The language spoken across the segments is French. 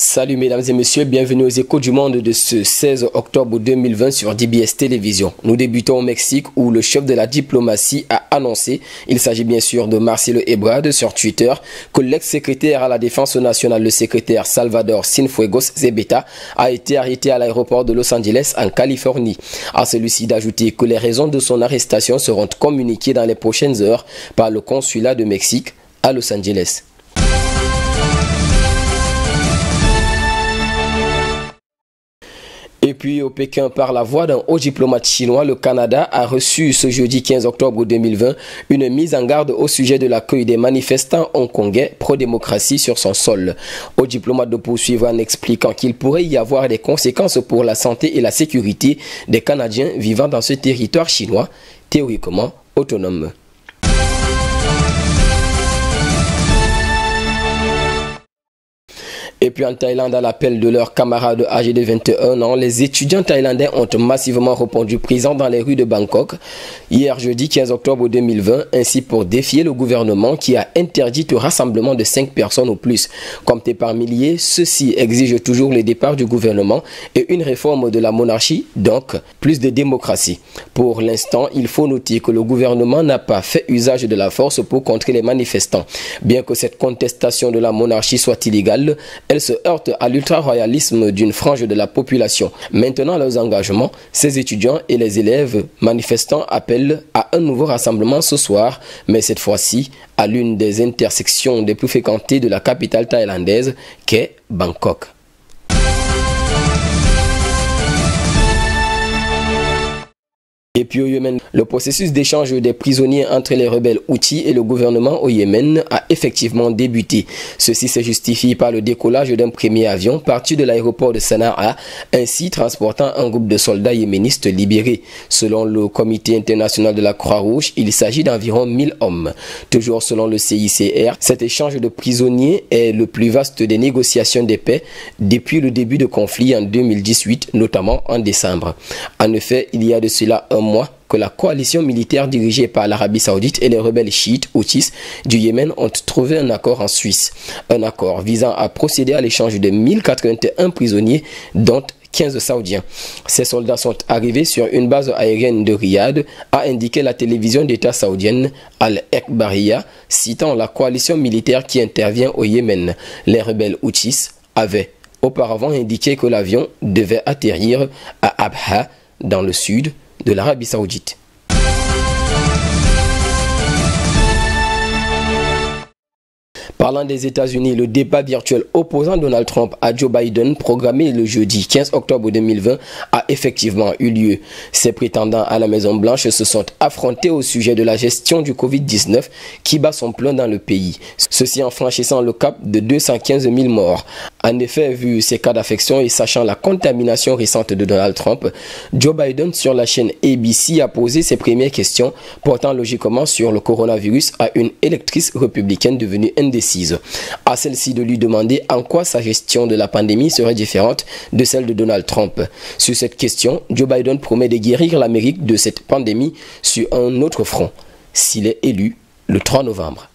Salut mesdames et messieurs, bienvenue aux Échos du Monde de ce 16 octobre 2020 sur DBS Télévision. Nous débutons au Mexique où le chef de la diplomatie a annoncé, il s'agit bien sûr de Marcelo Ebrard sur Twitter, que l'ex-secrétaire à la Défense nationale, le secrétaire Salvador Cienfuegos Zebeta, a été arrêté à l'aéroport de Los Angeles en Californie. À celui-ci d'ajouter que les raisons de son arrestation seront communiquées dans les prochaines heures par le consulat de Mexique à Los Angeles. Et puis au Pékin, par la voix d'un haut diplomate chinois, le Canada a reçu ce jeudi 15 octobre 2020 une mise en garde au sujet de l'accueil des manifestants hongkongais pro-démocratie sur son sol. Au diplomate de poursuivre en expliquant qu'il pourrait y avoir des conséquences pour la santé et la sécurité des Canadiens vivant dans ce territoire chinois, théoriquement autonome. Et puis en Thaïlande, à l'appel de leurs camarades âgés de 21 ans, les étudiants thaïlandais ont massivement répondu présents dans les rues de Bangkok hier jeudi 15 octobre 2020, ainsi pour défier le gouvernement qui a interdit le rassemblement de 5 personnes ou plus. Comptés par milliers, ceux-ci exigent toujours le départ du gouvernement et une réforme de la monarchie, donc plus de démocratie. Pour l'instant, il faut noter que le gouvernement n'a pas fait usage de la force pour contrer les manifestants. Bien que cette contestation de la monarchie soit illégale, elle se heurte à l'ultra-royalisme d'une frange de la population. Maintenant, leurs engagements, ces étudiants et les élèves manifestants appellent à un nouveau rassemblement ce soir, mais cette fois-ci à l'une des intersections les plus fréquentées de la capitale thaïlandaise, qu'est Bangkok. Et puis au Yémen, le processus d'échange des prisonniers entre les rebelles Houthis et le gouvernement au Yémen a effectivement débuté. Ceci se justifie par le décollage d'un premier avion parti de l'aéroport de Sanaa, ainsi transportant un groupe de soldats yéménistes libérés. Selon le Comité international de la Croix-Rouge, il s'agit d'environ 1000 hommes. Toujours selon le CICR, cet échange de prisonniers est le plus vaste des négociations de paix depuis le début du conflit en 2018, notamment en décembre. En effet, il y a de cela un mois que la coalition militaire dirigée par l'Arabie Saoudite et les rebelles chiites Houthis du Yémen ont trouvé un accord en Suisse. Un accord visant à procéder à l'échange de 1081 prisonniers, dont 15 Saoudiens. Ces soldats sont arrivés sur une base aérienne de Riyad, a indiqué la télévision d'État saoudienne Al-Ekbariya, citant la coalition militaire qui intervient au Yémen. Les rebelles Houthis avaient auparavant indiqué que l'avion devait atterrir à Abha, dans le sud de l'Arabie Saoudite. Parlant des États-Unis, le débat virtuel opposant Donald Trump à Joe Biden, programmé le jeudi 15 octobre 2020, a effectivement eu lieu. Ces prétendants à la Maison-Blanche se sont affrontés au sujet de la gestion du Covid-19 qui bat son plein dans le pays. Ceci en franchissant le cap de 215 000 morts. En effet, vu ces cas d'affection et sachant la contamination récente de Donald Trump, Joe Biden sur la chaîne ABC a posé ses premières questions portant logiquement sur le coronavirus à une électrice républicaine devenue indécise. À celle-ci de lui demander en quoi sa gestion de la pandémie serait différente de celle de Donald Trump. Sur cette question, Joe Biden promet de guérir l'Amérique de cette pandémie sur un autre front, s'il est élu le 3 novembre.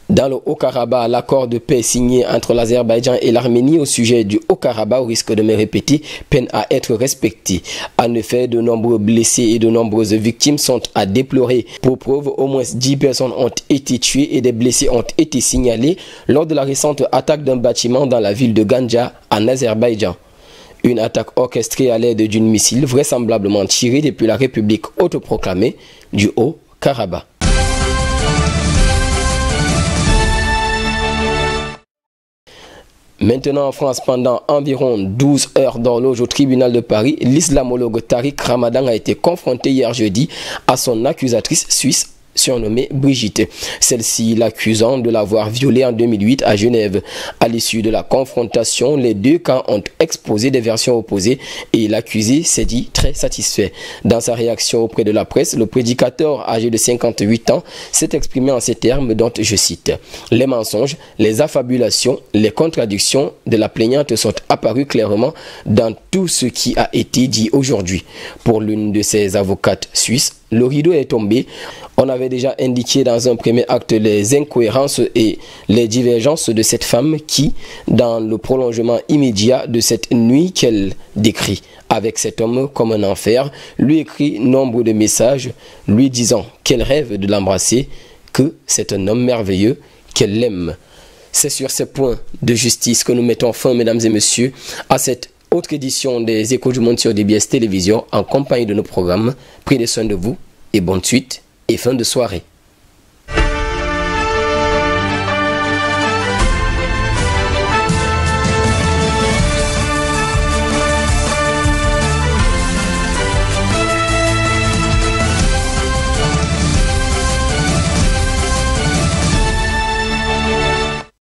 Dans le Haut-Karabakh, l'accord de paix signé entre l'Azerbaïdjan et l'Arménie au sujet du Haut-Karabakh, au risque de me répéter, peine à être respecté. En effet, de nombreux blessés et de nombreuses victimes sont à déplorer. Pour preuve, au moins 10 personnes ont été tuées et des blessés ont été signalés lors de la récente attaque d'un bâtiment dans la ville de Ganja, en Azerbaïdjan. Une attaque orchestrée à l'aide d'une missile vraisemblablement tirée depuis la République autoproclamée du Haut-Karabakh. Maintenant en France, pendant environ 12 heures d'horloge au tribunal de Paris, l'islamologue Tariq Ramadan a été confronté hier jeudi à son accusatrice suisse surnommée Brigitte. Celle-ci l'accusant de l'avoir violée en 2008 à Genève. À l'issue de la confrontation, les deux camps ont exposé des versions opposées et l'accusé s'est dit très satisfait. Dans sa réaction auprès de la presse, le prédicateur âgé de 58 ans s'est exprimé en ces termes dont je cite « Les mensonges, les affabulations, les contradictions de la plaignante sont apparus clairement dans tout ce qui a été dit aujourd'hui ». Pour l'une de ses avocates suisses, Le rideau est tombé. On avait déjà indiqué dans un premier acte les incohérences et les divergences de cette femme qui, dans le prolongement immédiat de cette nuit qu'elle décrit avec cet homme comme un enfer, lui écrit nombre de messages lui disant qu'elle rêve de l'embrasser, que c'est un homme merveilleux, qu'elle l'aime. C'est sur ces points de justice que nous mettons fin, mesdames et messieurs, à cette autre édition des Échos du Monde sur DBS Télévision en compagnie de nos programmes. Prenez soin de vous et bonne suite et fin de soirée.